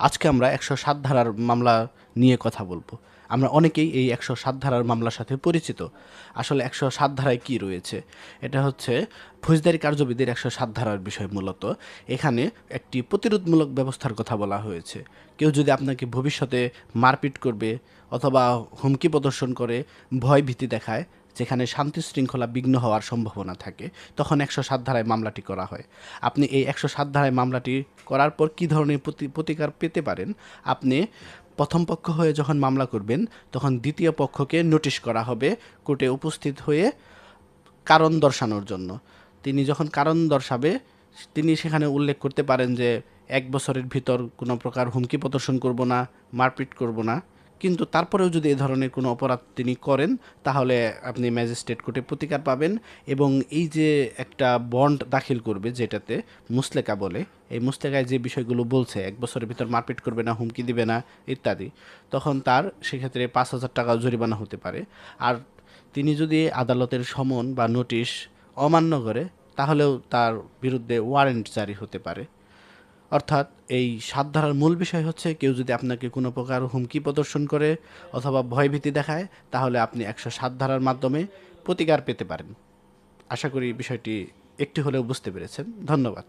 আজকে আমরা ১০৭ ধারার মামলা নিয়ে কথা বলবো। আমরা অনেকেই এই ১০৭ ধারার মামলার সাথে পরিচিত। আসলে ১০৭ ধারায় কি রয়েছে? এটা হচ্ছে ফৌজদারি কার্যবিধির ১০৭ ধারার বিষয় মূলত। এখানে একটি প্রতিরোধমূলক ব্যবস্থার কথা বলা হয়েছে। কেউ যদি আপনাকে ভবিষ্যতে মারপিট করবে অথবা হুমকি প্রদর্শন করে, ভয় ভীতি দেখায়, যেখানে শান্তি শৃঙ্খলা বিঘ্ন হওয়ার সম্ভাবনা থাকে, তখন ১০৭ ধারায় মামলাটি করা হয়। আপনি এই ১০৭ ধারায় মামলাটি করার পর কী ধরনের প্রতিকার পেতে পারেন? আপনি প্রথম পক্ষ হয়ে যখন মামলা করবেন, তখন দ্বিতীয় পক্ষকে নোটিশ করা হবে কোর্টে উপস্থিত হয়ে কারণ দর্শানোর জন্য। তিনি যখন কারণ দর্শাবে, তিনি সেখানে উল্লেখ করতে পারেন যে ১ বছরের ভিতর কোনো প্রকার হুমকি প্রদর্শন করব না, মারপিট করব না। কিন্তু তারপরেও যদি এ ধরনের কোনো অপরাধ তিনি করেন, তাহলে আপনি ম্যাজিস্ট্রেট কোর্টে প্রতিকার পাবেন। এবং এই যে একটা বন্ড দাখিল করবে, যেটাতে মুচলেকা বলে, এই মুচলেকায় যে বিষয়গুলো বলছে ১ বছরের ভিতর মারপিট করবে না, হুমকি দিবে না ইত্যাদি, তখন তার সেক্ষেত্রে ৫,০০০ টাকা জরিমানা হতে পারে। আর তিনি যদি আদালতের সমন বা নোটিশ অমান্য করে, তাহলেও তার বিরুদ্ধে ওয়ারেন্ট জারি হতে পারে। অর্থাৎ এই ৭ ধারার মূল বিষয় হচ্ছে, কেউ যদি আপনাকে কোনো প্রকার হুমকি প্রদর্শন করে অথবা ভয়ভীতি দেখায়, তাহলে আপনি ১০৭ ধারার মাধ্যমে প্রতিকার পেতে পারেন। আশা করি বিষয়টি একটু হলেও বুঝতে পেরেছেন। ধন্যবাদ।